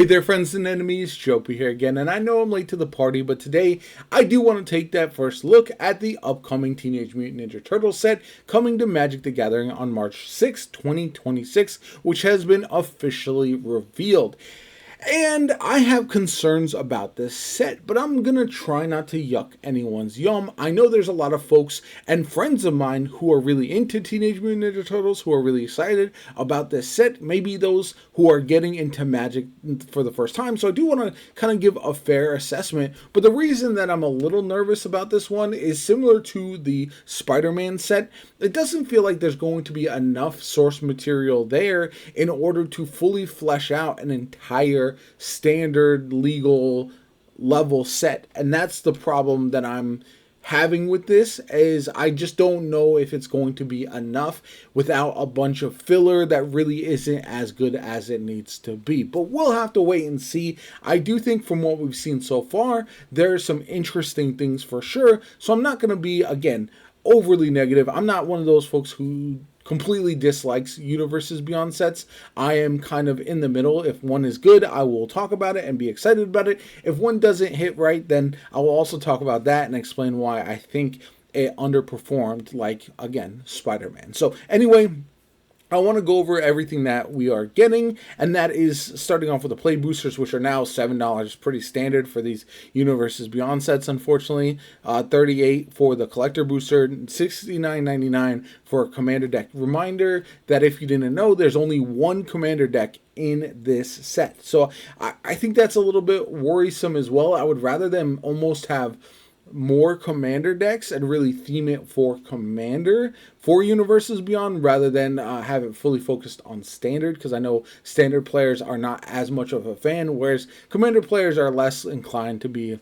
Hey there, friends and enemies, Jopi here again, and I know I'm late to the party, but today I do want to take that first look at the upcoming Teenage Mutant Ninja Turtles set coming to Magic the Gathering on March 6, 2026, which has been officially revealed. And I have concerns about this set, but I'm gonna try not to yuck anyone's yum. I know there's a lot of folks and friends of mine who are really into Teenage Mutant Ninja Turtles, who are really excited about this set. Maybe those who are getting into Magic for the first time. So I do want to kind of give a fair assessment. But the reason that I'm a little nervous about this one is similar to the Spider-Man set. It doesn't feel like there's going to be enough source material there in order to fully flesh out an entire standard legal level set, and that's the problem that I'm having with this. Is I just don't know if it's going to be enough without a bunch of filler that really isn't as good as it needs to be, but we'll have to wait and see. I do think from what we've seen so far there are some interesting things for sure, so I'm not going to be, again, overly negative. I'm not one of those folks who completely dislikes Universes Beyond sets. I am kind of in the middle. If one is good, I will talk about it and be excited about it. If one doesn't hit right, then I will also talk about that and explain why I think it underperformed, like, again, Spider-Man. So anyway, I want to go over everything that we are getting, and that is starting off with the play boosters, which are now $7, pretty standard for these Universes Beyond sets, unfortunately. $38 for the collector booster, $69.99 for a commander deck. Reminder that if you didn't know, there's only one commander deck in this set. So I think that's a little bit worrisome as well. I would rather them almost have more commander decks and really theme it for commander for Universes Beyond rather than have it fully focused on standard, because I know standard players are not as much of a fan, whereas commander players are less inclined to be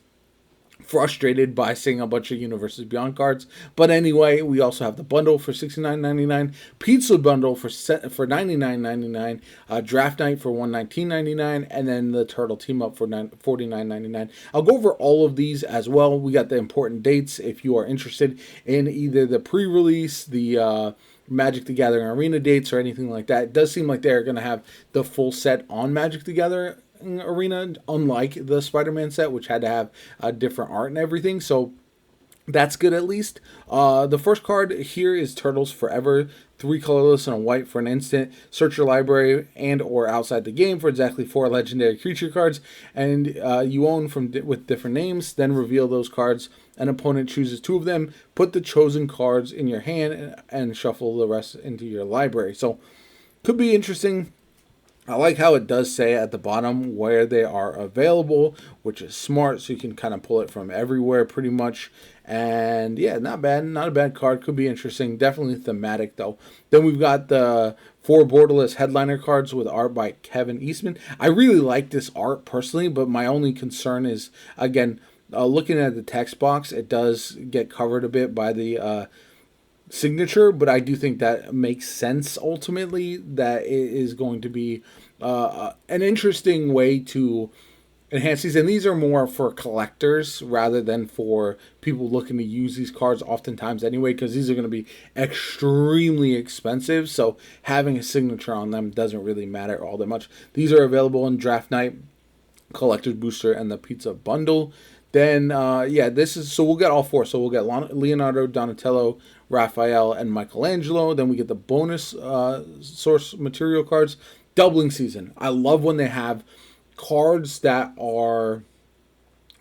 frustrated by seeing a bunch of Universes Beyond cards. But anyway, we also have the bundle for $69.99, pizza bundle for $99.99, draft night for $119.99, and then the turtle team up for $49.99. I'll go over all of these as well. We got the important dates if you are interested in either the pre-release, the Magic the Gathering Arena dates, or anything like that. It does seem like they're going to have the full set on Magic the Gathering Arena, unlike the Spider-Man set, which had to have different art and everything. So that's good at least. The first card here is Turtles Forever. 3 colorless and a white for an instant. Search your library and or outside the game for exactly 4 legendary creature cards, and you own with different names. Then reveal those cards. An opponent chooses 2 of them. Put the chosen cards in your hand and shuffle the rest into your library. So could be interesting. I like how it does say at the bottom where they are available, which is smart, so you can kind of pull it from everywhere pretty much. And yeah, not bad. Not a bad card. Could be interesting. Definitely thematic, though. Then we've got the 4 borderless headliner cards with art by Kevin Eastman. I really like this art personally, but my only concern is, again, looking at the text box, it does get covered a bit by the signature, but I do think that makes sense ultimately, that it is going to be an interesting way to enhance these, and these are more for collectors rather than for people looking to use these cards oftentimes anyway, because these are going to be extremely expensive, so having a signature on them doesn't really matter all that much. These are available in Draft Night, Collector's Booster, and the Pizza Bundle. Then, this is, so we'll get all 4. So we'll get Leonardo, Donatello, Raphael, and Michelangelo. Then we get the bonus source material cards. Doubling season. I love when they have cards that are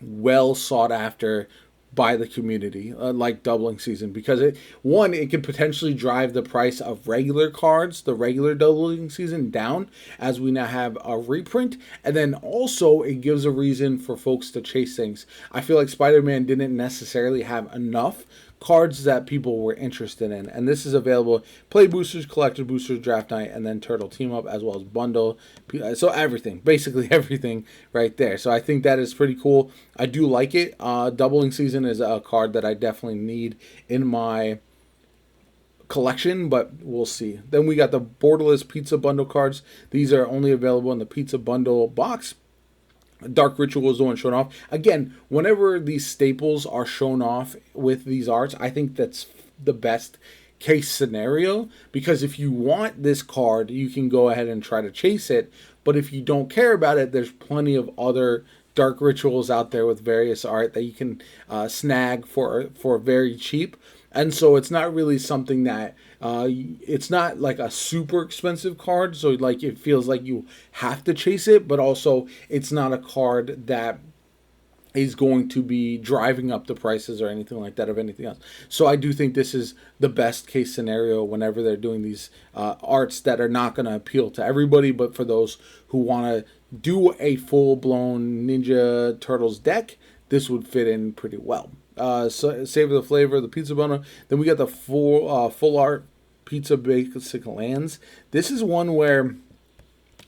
well sought after by the community, like doubling season, because it could potentially drive the price of regular cards, the regular doubling season, down, as we now have a reprint, and then also it gives a reason for folks to chase things. I feel like Spider-Man didn't necessarily have enough cards that people were interested in, and this is available play boosters, collector boosters, draft night, and then turtle team up, as well as bundle. So everything, basically everything right there. So I think that is pretty cool. I do like it. Doubling season is a card that I definitely need in my collection, but we'll see. Then we got the borderless pizza bundle cards. These are only available in the pizza bundle box. Dark Ritual is the one shown off. Again, whenever these staples are shown off with these arts, I think that's the best case scenario, because if you want this card, you can go ahead and try to chase it. But if you don't care about it, there's plenty of other dark rituals out there with various art that you can snag for very cheap. And so it's not really something that it's not like a super expensive card. So like it feels like you have to chase it, but also it's not a card that is going to be driving up the prices or anything like that of anything else. So I do think this is the best case scenario whenever they're doing these arts that are not going to appeal to everybody, but for those who want to do a full-blown Ninja Turtles deck, this would fit in pretty well. So Savor the Flavor, the Pizza Bundle. Then we got the full art Pizza Basic Lands. This is one where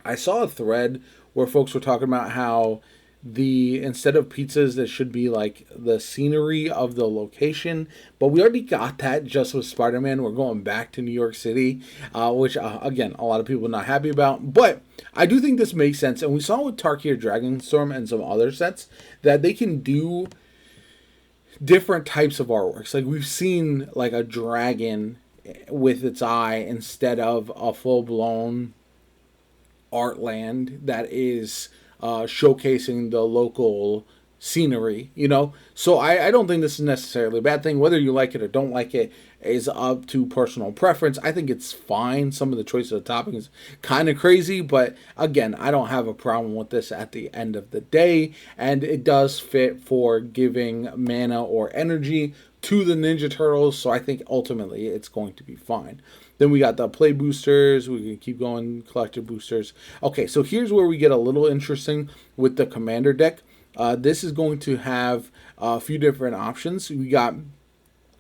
I saw a thread where folks were talking about how instead of pizzas, there should be like the scenery of the location, but we already got that just with Spider-Man. We're going back to New York City, which again, a lot of people are not happy about, but I do think this makes sense. And we saw with Tarkir Dragonstorm and some other sets that they can do different types of artworks. Like we've seen like a dragon with its eye instead of a full-blown art land that is showcasing the local scenery, So I don't think this is necessarily a bad thing. Whether you like it or don't like it is up to personal preference. I think it's fine. Some of the choice of the toppings kind of crazy, but again, I don't have a problem with this at the end of the day, and it does fit for giving mana or energy to the Ninja Turtles, so I think ultimately it's going to be fine. Then we got the play boosters. We can keep going, collector boosters. Okay, so here's where we get a little interesting with the commander deck. This is going to have a few different options. We got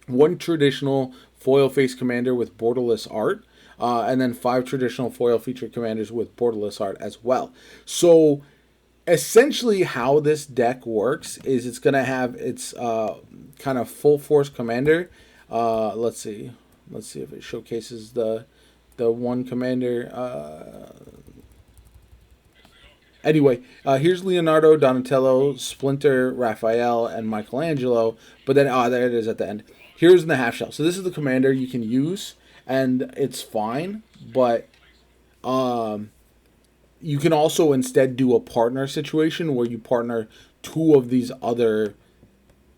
one traditional foil face commander with borderless art, and then 5 traditional foil featured commanders with borderless art as well. So essentially how this deck works is it's going to have its kind of full force commander. Let's see if it showcases the one commander. Anyway, here's Leonardo, Donatello, Splinter, Raphael, and Michelangelo. But then, there it is at the end. Here's in the half shell. So this is the commander you can use, and it's fine. But you can also instead do a partner situation where you partner 2 of these other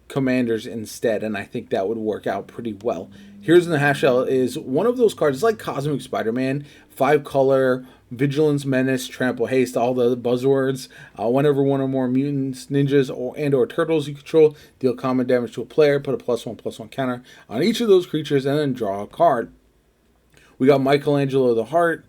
commanders instead, and I think that would work out pretty well. Here's in the half shell is one of those cards. It's like Cosmic Spider-Man, 5 color, Vigilance, Menace, Trample, Haste, all the buzzwords. Whenever one or more mutants, ninjas, or turtles you control deal combat damage to a player, put a +1/+1 counter on each of those creatures, and then draw a card. We got Michelangelo the Heart.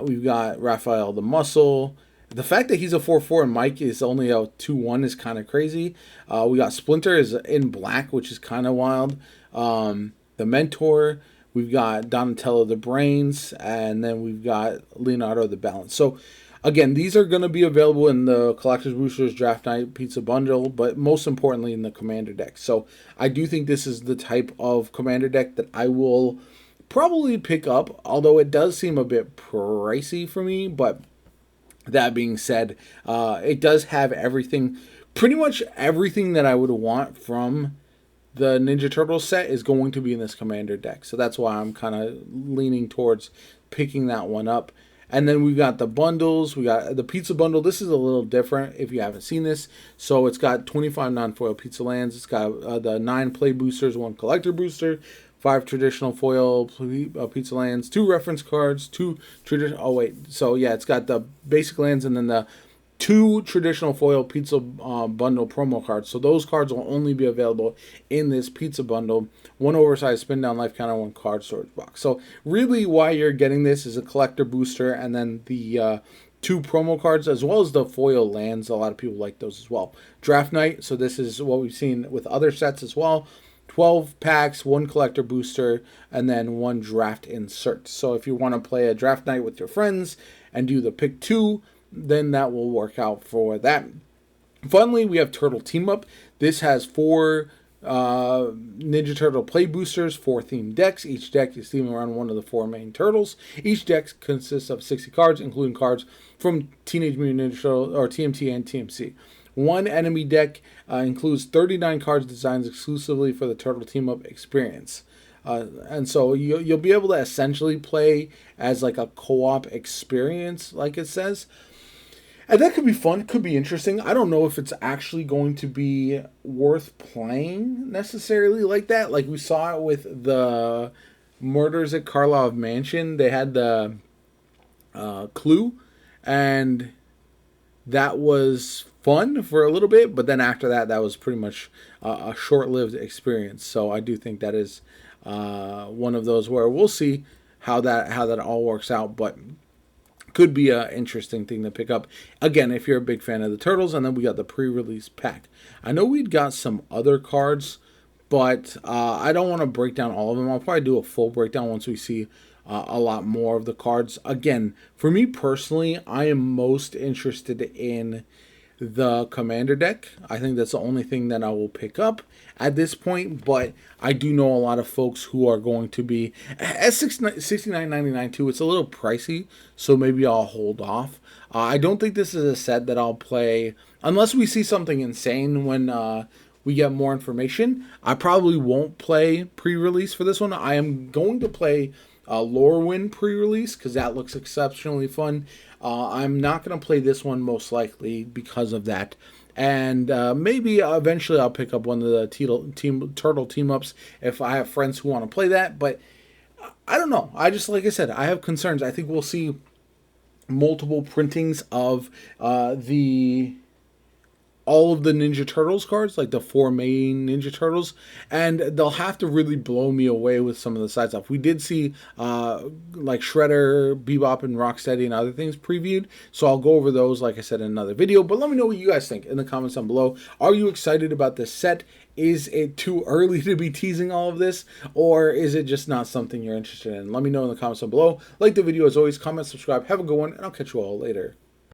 We've got Raphael the Muscle. The fact that he's a 4/4 and Mike is only a 2/1 is kind of crazy. We got Splinter is in black, which is kind of wild. The Mentor. We've got Donatello the Brains. And then we've got Leonardo the Balance. So, again, these are going to be available in the Collector's Boosters, Draft Night, Pizza Bundle, but most importantly in the Commander deck. So, I do think this is the type of Commander deck that I will probably pick up, although it does seem a bit pricey for me, but that being said, it does have everything, pretty much everything that I would want from the Ninja Turtles set is going to be in this Commander deck. So that's why I'm kind of leaning towards picking that one up. And then we've got the bundles. We got the Pizza Bundle. This is a little different if you haven't seen this. So it's got 25 non-foil Pizza Lands. It's got the 9 play boosters, 1 collector booster, 5 traditional foil Pizza Lands, 2 reference cards, 2 traditional... Oh, wait. So, yeah, it's got the basic lands and then the 2 traditional foil Pizza Bundle promo cards. So those cards will only be available in this Pizza Bundle. 1 oversized spin down life counter, 1 card storage box. So really why you're getting this is a collector booster and then the 2 promo cards as well as the foil lands. A lot of people like those as well. Draft Night. So this is what we've seen with other sets as well. 12 packs, 1 collector booster, and then 1 draft insert. So if you want to play a draft night with your friends and do the pick 2, then that will work out for that. Finally, we have Turtle Team Up. This has 4 Ninja Turtle play boosters, 4 themed decks. Each deck is themed around one of the 4 main turtles. Each deck consists of 60 cards, including cards from Teenage Mutant Ninja Turtles, or TMNT and TMC. One enemy deck includes 39 cards designed exclusively for the Turtle Team Up experience. And so you'll be able to essentially play as like a co-op experience, like it says. And that could be fun, could be interesting. I don't know if it's actually going to be worth playing necessarily like that. Like we saw it with the Murders at Karlov Mansion. They had the Clue, and that was fun for a little bit, but then after that, that was pretty much a short-lived experience. So I do think that is one of those where we'll see how that all works out, but could be an interesting thing to pick up. Again, if you're a big fan of the Turtles, and then we got the pre-release pack. I know we'd got some other cards, but I don't want to break down all of them. I'll probably do a full breakdown once we see a lot more of the cards. Again, for me personally, I am most interested in the Commander deck. I think that's the only thing that I will pick up at this point, but I do know a lot of folks who are going to be at $69.99 too. It's a little pricey, so maybe I'll hold off. I don't think this is a set that I'll play unless we see something insane when we get more information. I probably won't play pre-release for this one. I am going to play Lorwyn pre-release because that looks exceptionally fun. I'm not going to play this one most likely because of that. And maybe eventually I'll pick up one of the Turtle team-ups if I have friends who want to play that. But I don't know. Like I said, I have concerns. I think we'll see multiple printings of all of the Ninja Turtles cards, like the 4 main Ninja Turtles, and they'll have to really blow me away with some of the side stuff. We did see like Shredder, Bebop, and Rocksteady and other things previewed, so I'll go over those, like I said, in another video. But let me know what you guys think in the comments down below. Are you excited about this set? Is it too early to be teasing all of this, or is it just not something you're interested in? Let me know in the comments down below. Like the video as always, comment, subscribe, have a good one, and I'll catch you all later.